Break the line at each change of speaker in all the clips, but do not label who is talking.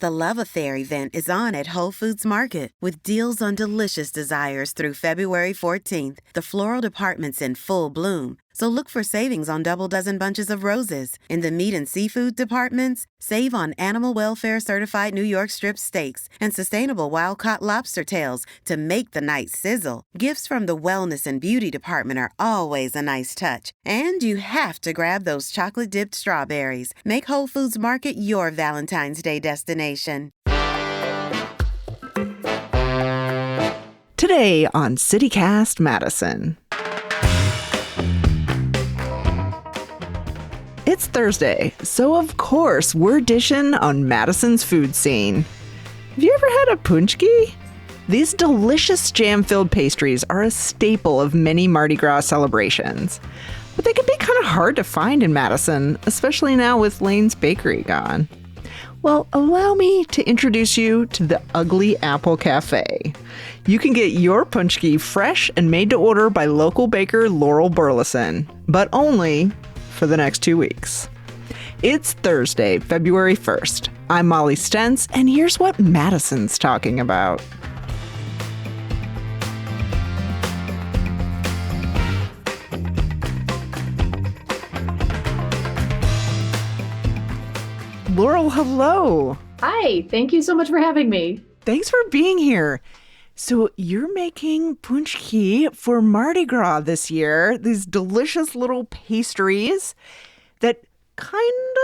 The Love Affair event is on at Whole Foods Market with deals on delicious desires through February 14th. The floral department's in full bloom, so look for savings on double dozen bunches of roses. In the meat and seafood departments, save on animal welfare certified New York strip steaks and sustainable wild-caught lobster tails to make the night sizzle. Gifts from the wellness and beauty department are always a nice touch. And you have to grab those chocolate-dipped strawberries. Make Whole Foods Market your Valentine's Day destination.
Today on CityCast Madison. It's Thursday, so of course we're dishing on Madison's food scene. Have you ever had a Paczki? These delicious jam-filled pastries are a staple of many Mardi Gras celebrations, but they can be kind of hard to find in Madison, especially now with Lane's Bakery gone. Well, allow me to introduce you to the Ugly Apple Cafe. You can get your Paczki fresh and made to order by local baker Laurel Burleson, but only for the next 2 weeks. It's Thursday, February 1st. I'm Molly Stentz, and here's what Madison's talking about. Laurel, hello.
Hi, thank you so much for having me.
Thanks for being here. So you're making Paczki for Mardi Gras this year, these delicious little pastries that kind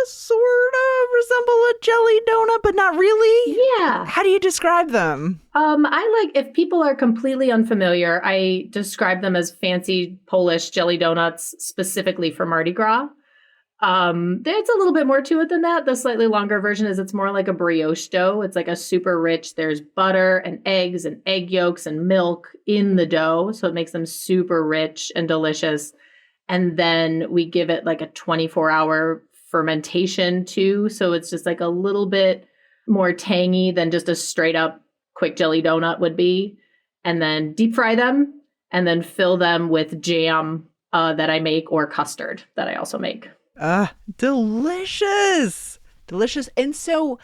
of sort of resemble a jelly donut, but not really.
Yeah.
How do you describe them?
If people are completely unfamiliar, I describe them as fancy Polish jelly donuts specifically for Mardi Gras. There's a little bit more to it than that. The slightly longer version is it's more like a brioche dough. It's like a super rich, there's butter and eggs and egg yolks and milk in the dough. So it makes them super rich and delicious. And then we give it like a 24-hour fermentation too. So it's just like a little bit more tangy than just a straight up quick jelly donut would be. And then deep fry them and then fill them with jam that I make or custard that I also make.
Delicious. Delicious. And so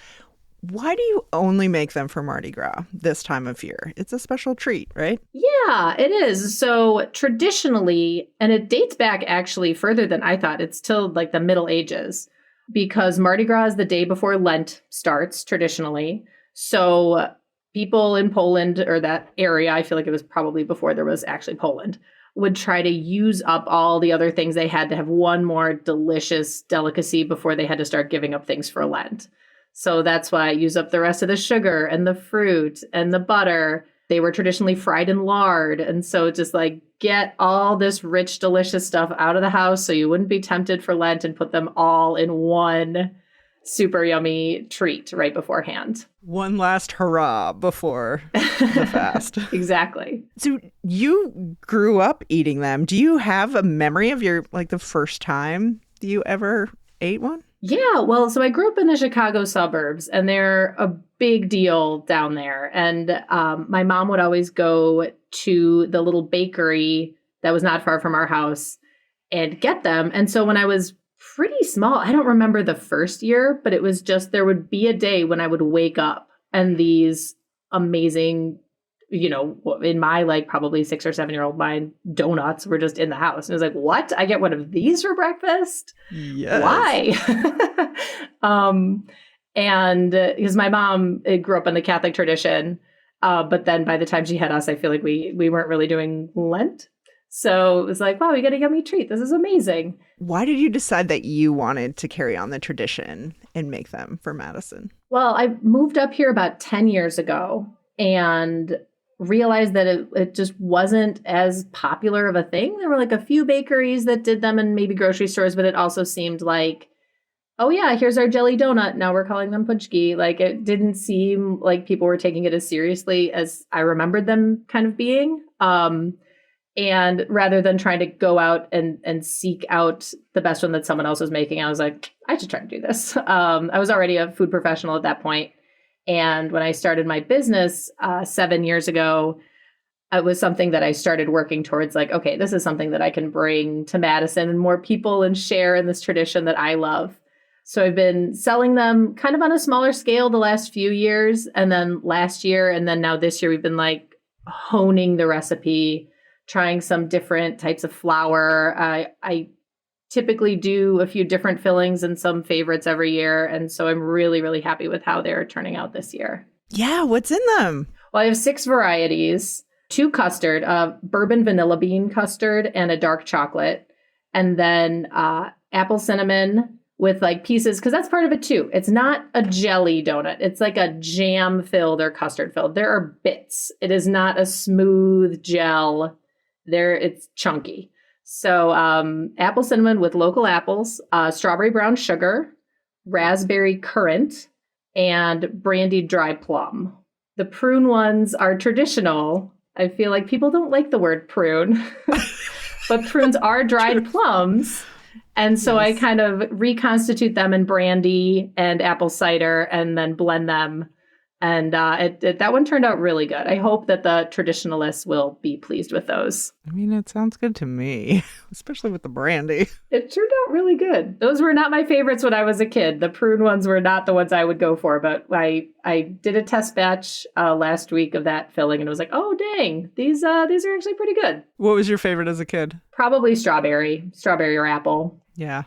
why do you only make them for Mardi Gras this time of year? It's a special treat, right?
Yeah, it is. So traditionally, and it dates back actually further than I thought, it's till like the Middle Ages, because Mardi Gras is the day before Lent starts traditionally. So people in Poland or that area, I feel like it was probably before there was actually Poland, would try to use up all the other things they had to have one more delicious delicacy before they had to start giving up things for Lent. So that's why I use up the rest of the sugar and the fruit and the butter. They were traditionally fried in lard. And so just like get all this rich, delicious stuff out of the house so you wouldn't be tempted for Lent and put them all in one super yummy treat right beforehand.
One last hurrah before the fast.
Exactly.
So you grew up eating them. Do you have a memory of the first time you ever ate one?
Yeah, well, so I grew up in the Chicago suburbs, and they're a big deal down there. And my mom would always go to the little bakery that was not far from our house and get them. And so when I was pretty small, I don't remember the first year, but it was just there would be a day when I would wake up and these amazing, in my probably 6 or 7-year-old mind, donuts were just in the house. And it was like, what? I get one of these for breakfast?
Yes.
Why? And because my mom grew up in the Catholic tradition, but then by the time she had us, I feel like we weren't really doing Lent. So it was like, wow, we got a yummy treat. This is amazing.
Why did you decide that you wanted to carry on the tradition and make them for Madison?
Well, I moved up here about 10 years ago and realized that it just wasn't as popular of a thing. There were like a few bakeries that did them and maybe grocery stores, but it also seemed like, oh yeah, here's our jelly donut. Now we're calling them Paczki. Like it didn't seem like people were taking it as seriously as I remembered them kind of being. And rather than trying to go out and seek out the best one that someone else was making, I was like, I should try to do this. I was already a food professional at that point. And when I started my business 7 years ago, it was something that I started working towards like, okay, this is something that I can bring to Madison and more people and share in this tradition that I love. So I've been selling them kind of on a smaller scale the last few years. And then last year, and then now this year, we've been like honing the recipe, trying some different types of flour. I typically do a few different fillings and some favorites every year. And so I'm really, really happy with how they're turning out this year.
Yeah, what's in them?
Well, I have 6 varieties, 2 custard, bourbon vanilla bean custard and a dark chocolate, and then apple cinnamon with like pieces, because that's part of it too. It's not a jelly donut. It's like a jam filled or custard filled. There are bits. It is not a smooth gel. It's chunky. So apple cinnamon with local apples, strawberry brown sugar, raspberry currant, and brandied dry plum. The prune ones are traditional. I feel like people don't like the word prune, but prunes are dried plums. And so I kind of reconstitute them in brandy and apple cider and then blend them. And that one turned out really good. I hope that the traditionalists will be pleased with those.
I mean, it sounds good to me, especially with the brandy.
It turned out really good. Those were not my favorites when I was a kid. The prune ones were not the ones I would go for, but I did a test batch last week of that filling and it was like, oh, dang, these are actually pretty good.
What was your favorite as a kid?
Probably strawberry or apple.
Yeah.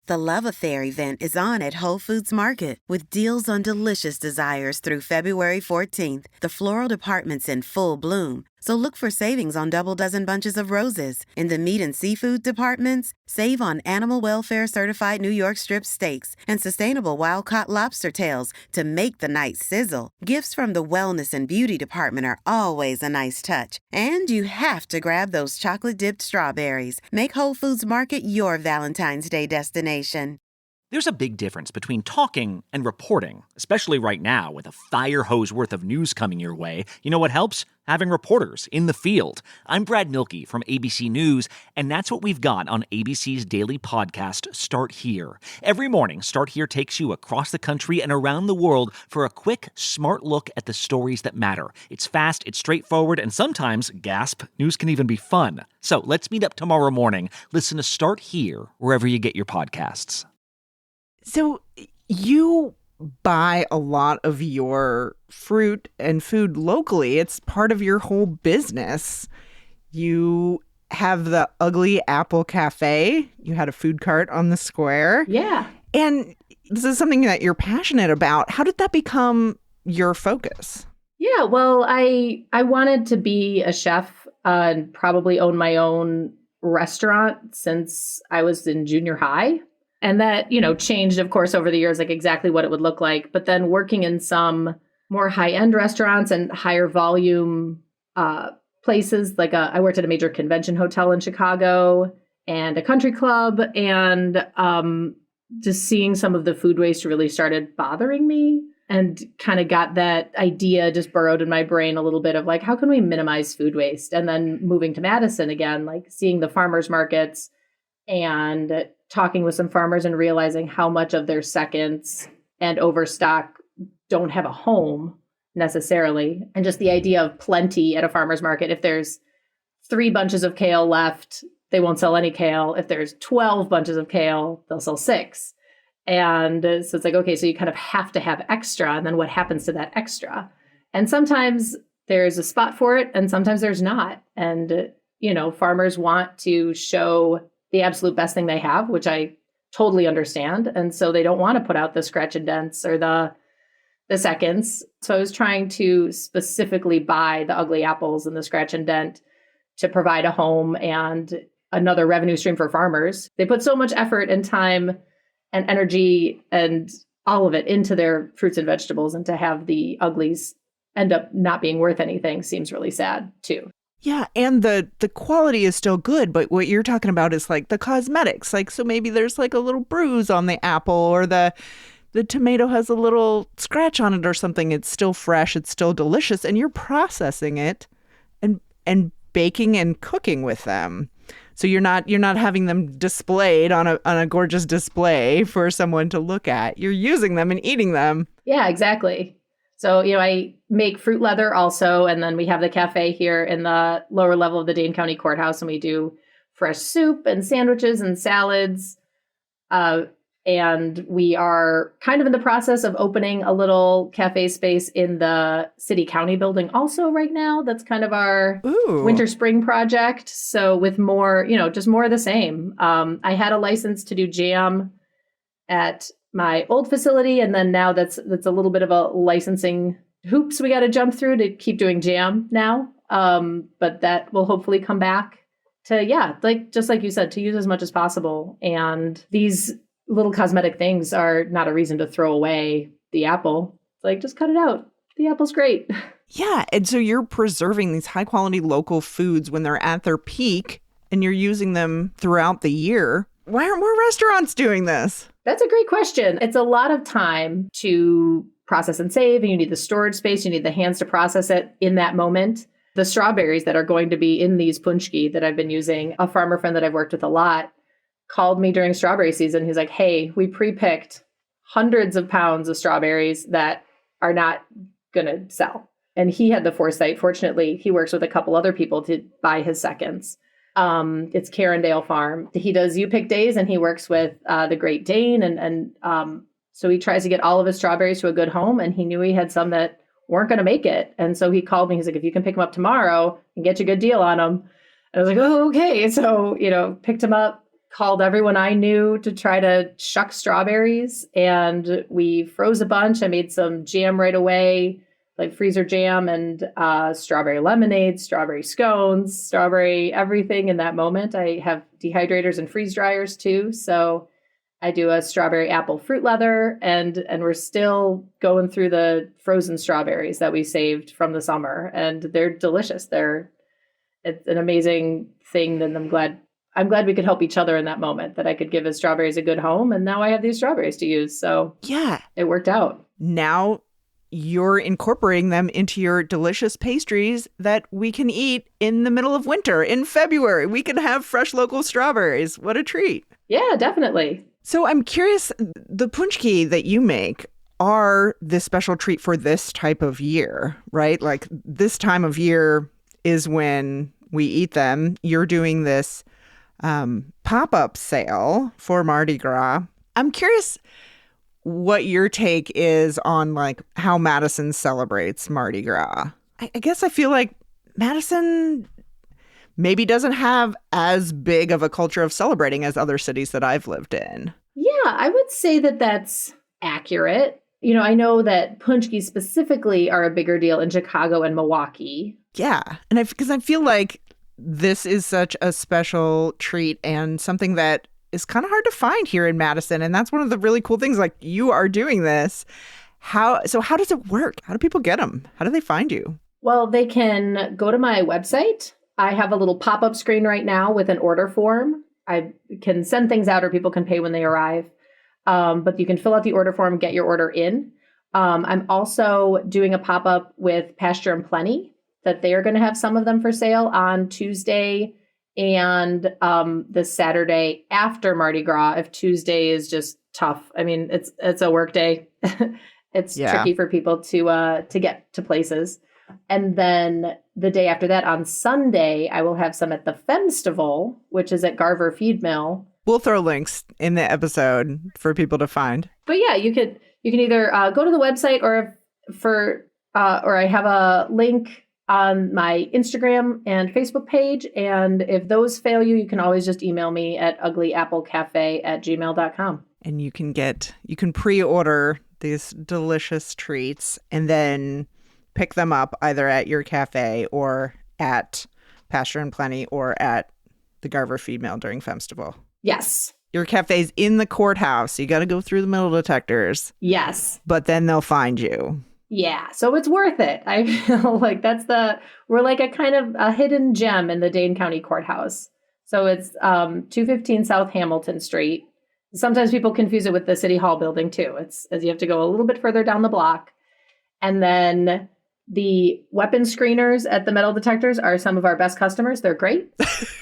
The Love Affair event is on at Whole Foods Market with deals on delicious desires through February 14th. The floral department's in full bloom, so look for savings on double dozen bunches of roses. In the meat and seafood departments, save on animal welfare certified New York strip steaks and sustainable wild-caught lobster tails to make the night sizzle. Gifts from the wellness and beauty department are always a nice touch. And you have to grab those chocolate-dipped strawberries. Make Whole Foods Market your Valentine's Day destination.
There's a big difference between talking and reporting, especially right now with a fire hose worth of news coming your way. You know what helps? Having reporters in the field. I'm Brad Milkey from ABC News, and that's what we've got on ABC's daily podcast, Start Here. Every morning, Start Here takes you across the country and around the world for a quick, smart look at the stories that matter. It's fast, it's straightforward, and sometimes, gasp, news can even be fun. So let's meet up tomorrow morning. Listen to Start Here wherever you get your podcasts.
So you buy a lot of your fruit and food locally. It's part of your whole business. You have the Ugly Apple Cafe. You had a food cart on the square.
Yeah.
And this is something that you're passionate about. How did that become your focus?
Yeah, well, I wanted to be a chef and probably own my own restaurant since I was in junior high. And that, changed, of course, over the years, like exactly what it would look like. But then working in some more high-end restaurants and higher volume places, like I worked at a major convention hotel in Chicago and a country club. And just seeing some of the food waste really started bothering me and kind of got that idea just burrowed in my brain a little bit of like, how can we minimize food waste? And then moving to Madison again, like seeing the farmers markets and talking with some farmers and realizing how much of their seconds and overstock don't have a home necessarily. And just the idea of plenty at a farmer's market. If there's 3 bunches of kale left, they won't sell any kale. If there's 12 bunches of kale, they'll sell 6. And so it's like, okay, so you kind of have to have extra. And then what happens to that extra? And sometimes there's a spot for it and sometimes there's not. And, farmers want to show the absolute best thing they have, which I totally understand. And so they don't want to put out the scratch and dents or the seconds. So I was trying to specifically buy the ugly apples and the scratch and dent to provide a home and another revenue stream for farmers. They put so much effort and time and energy and all of it into their fruits and vegetables, and to have the uglies end up not being worth anything seems really sad too.
Yeah, and the quality is still good, but what you're talking about is like the cosmetics. Like, so maybe there's like a little bruise on the apple, or the tomato has a little scratch on it or something. It's still fresh, it's still delicious, and you're processing it and baking and cooking with them. So you're not having them displayed on a gorgeous display for someone to look at. You're using them and eating them.
Yeah, exactly. So, I make fruit leather also. And then we have the cafe here in the lower level of the Dane County Courthouse. And we do fresh soup and sandwiches and salads. And we are kind of in the process of opening a little cafe space in the city county building also right now. That's kind of our winter spring project. So with more, just more of the same. I had a license to do jam at my old facility. And then now that's a little bit of a licensing hoops we got to jump through to keep doing jam now. But that will hopefully come back to, just like you said, to use as much as possible. And these little cosmetic things are not a reason to throw away the apple. Like, just cut it out. The apple's great.
Yeah. And so you're preserving these high quality local foods when they're at their peak and you're using them throughout the year. Why aren't more restaurants doing this?
That's a great question. It's a lot of time to process and save, and you need the storage space. You need the hands to process it in that moment. The strawberries that are going to be in these paczki that I've been using, a farmer friend that I've worked with a lot called me during strawberry season. He's like, hey, we pre-picked hundreds of pounds of strawberries that are not going to sell. And he had the foresight. Fortunately, he works with a couple other people to buy his seconds. It's Carindale Farm. He does You Pick Days, and he works with the Great Dane. And so he tries to get all of his strawberries to a good home. And he knew he had some that weren't going to make it. And so he called me. He's like, if you can pick them up tomorrow and get you a good deal on them. And I was like, oh, okay. So, picked him up. Called everyone I knew to try to shuck strawberries, and we froze a bunch. I made some jam right away, like freezer jam and strawberry lemonade, strawberry scones, strawberry everything in that moment. I have dehydrators and freeze dryers too. So I do a strawberry apple fruit leather, and we're still going through the frozen strawberries that we saved from the summer, and they're delicious. It's an amazing thing, and I'm glad we could help each other in that moment, that I could give his strawberries a good home. And now I have these strawberries to use. So
yeah,
it worked out.
Now you're incorporating them into your delicious pastries that we can eat in the middle of winter. In February, we can have fresh local strawberries. What a treat.
Yeah, definitely.
So I'm curious, the paczki that you make are this special treat for this type of year, right? Like this time of year is when we eat them. You're doing this pop-up sale for Mardi Gras. I'm curious what your take is on like how Madison celebrates Mardi Gras. I guess I feel like Madison maybe doesn't have as big of a culture of celebrating as other cities that I've lived in.
Yeah, I would say that that's accurate. I know that paczki specifically are a bigger deal in Chicago and Milwaukee.
Yeah, and because I feel like this is such a special treat and something that is kind of hard to find here in Madison. And that's one of the really cool things. Like, you are doing this. How does it work? How do people get them? How do they find you?
Well, they can go to my website. I have a little pop-up screen right now with an order form. I can send things out, or people can pay when they arrive. But you can fill out the order form, get your order in. I'm also doing a pop-up with Pasture and Plenty, that they are going to have some of them for sale on Tuesday and the Saturday after Mardi Gras. If Tuesday is just tough, I mean, it's a work day. It's tricky for people to get to places. And then the day after that, on Sunday, I will have some at the Femstival, which is at Garver Feed Mill.
We'll throw links in the episode for people to find.
But yeah, you can either go to the website, or I have a link on my Instagram and Facebook page. And if those fail you, you can always just email me at uglyapplecafe@gmail.com.
And you can pre-order these delicious treats and then pick them up either at your cafe or at Pasture and Plenty or at the Garver Feed Mill during Femstival.
Yes.
Your cafe's in the courthouse. So you got to go through the metal detectors.
Yes.
But then they'll find you.
Yeah, so it's worth it. I feel like we're like a kind of a hidden gem in the Dane County Courthouse. So it's 215 South Hamilton Street. Sometimes people confuse it with the City Hall building too. It's as you have to go a little bit further down the block. And then the weapon screeners at the metal detectors are some of our best customers. They're great.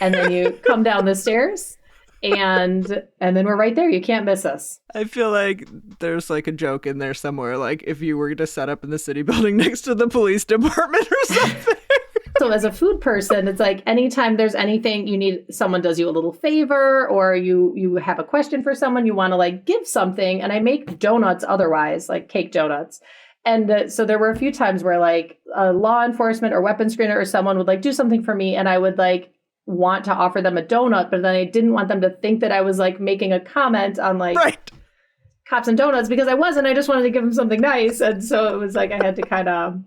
And then you come down the stairs and then we're right there. You can't miss us.
I feel like there's like a joke in there somewhere, like if you were to set up in the city building next to the police department or something.
So as a food person, it's like anytime there's anything you need, someone does you a little favor, or you have a question for someone, you want to like give something. And I make donuts otherwise, like cake donuts. And so there were a few times where like a law enforcement or weapons screener or someone would like do something for me, and I would like want to offer them a donut, but then I didn't want them to think that I was like making a comment on like cops and donuts, because I wasn't. I just wanted to give them something nice. And so it was like I had to kind of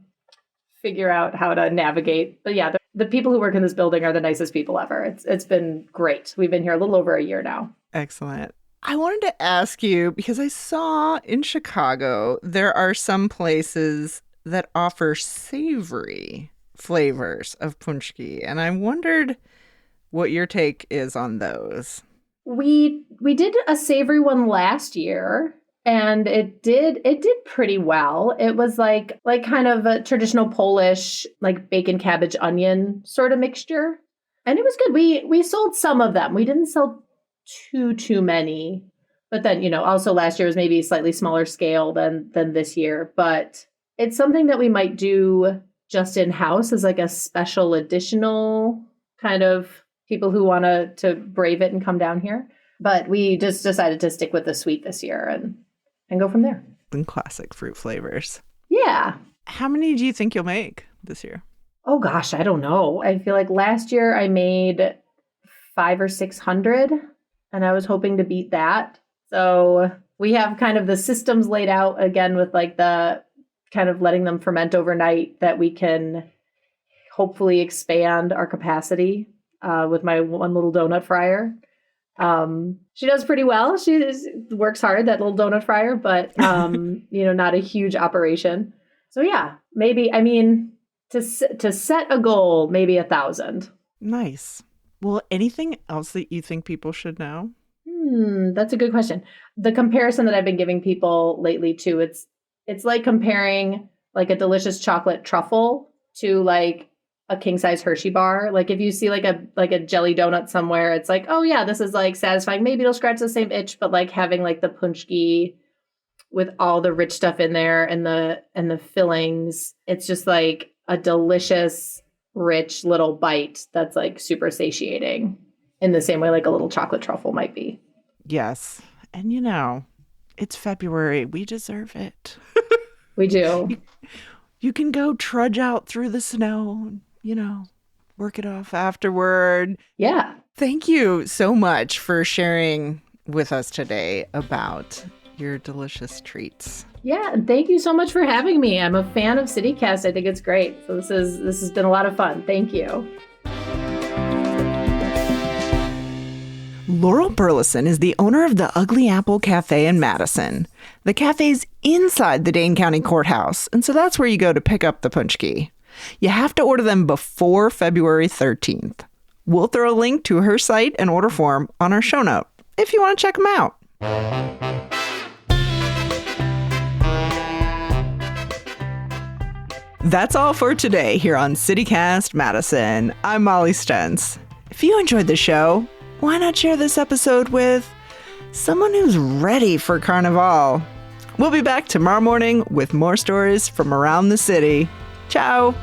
figure out how to navigate. But yeah, the people who work in this building are the nicest people ever. It's been great. We've been here a little over a year now.
Excellent. I wanted to ask you, because I saw in Chicago, there are some places that offer savory flavors of Paczki. And I wondered what your take is on those.
We did a savory one last year, and it did pretty well. It was like kind of a traditional Polish, like bacon, cabbage, onion sort of mixture. And it was good. We sold some of them. We didn't sell too many. But then, you know, also last year was maybe slightly smaller scale than this year. But it's something that we might do just in-house as like a special additional kind of people who want to brave it and come down here. But we just decided to stick with the sweet this year and go from there.
And classic fruit flavors.
Yeah.
How many do you think you'll make this year?
Oh gosh, I don't know. I feel like last year I made 500 or 600, and I was hoping to beat that. So we have kind of the systems laid out again with like the kind of letting them ferment overnight, that we can hopefully expand our capacity with my one little donut fryer. She does pretty well. She works hard, that little donut fryer, but, you know, not a huge operation. So yeah, maybe, I mean, to set a goal, maybe 1,000.
Nice. Well, anything else that you think people should know?
That's a good question. The comparison that I've been giving people lately too, it's like comparing like a delicious chocolate truffle to like a king size Hershey bar. Like if you see like a jelly donut somewhere, it's like, oh yeah, this is like satisfying. Maybe it'll scratch the same itch, but like having like the Paczki with all the rich stuff in there and the fillings, it's just like a delicious, rich little bite that's like super satiating in the same way like a little chocolate truffle might be.
Yes. And you know, it's February. We deserve it.
We do.
You can go trudge out through the snow, you know, work it off afterward.
Yeah.
Thank you so much for sharing with us today about your delicious treats.
Yeah, and thank you so much for having me. I'm a fan of CityCast. I think it's great. So this has been a lot of fun. Thank you.
Laurel Burleson is the owner of the Ugly Apple Cafe in Madison. The cafe's inside the Dane County Courthouse, and so that's where you go to pick up the Paczki. You have to order them before February 13th. We'll throw a link to her site and order form on our show note if you want to check them out. That's all for today here on CityCast Madison. I'm Molly Stentz. If you enjoyed the show, why not share this episode with someone who's ready for Carnival? We'll be back tomorrow morning with more stories from around the city. Ciao.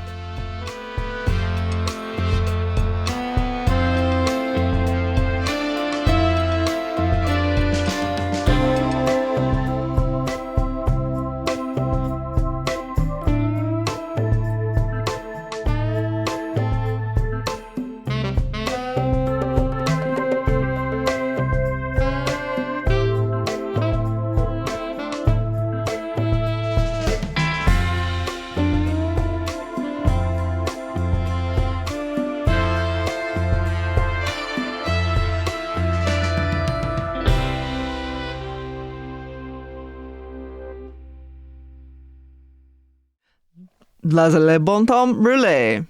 Lazare bon temps brûlé.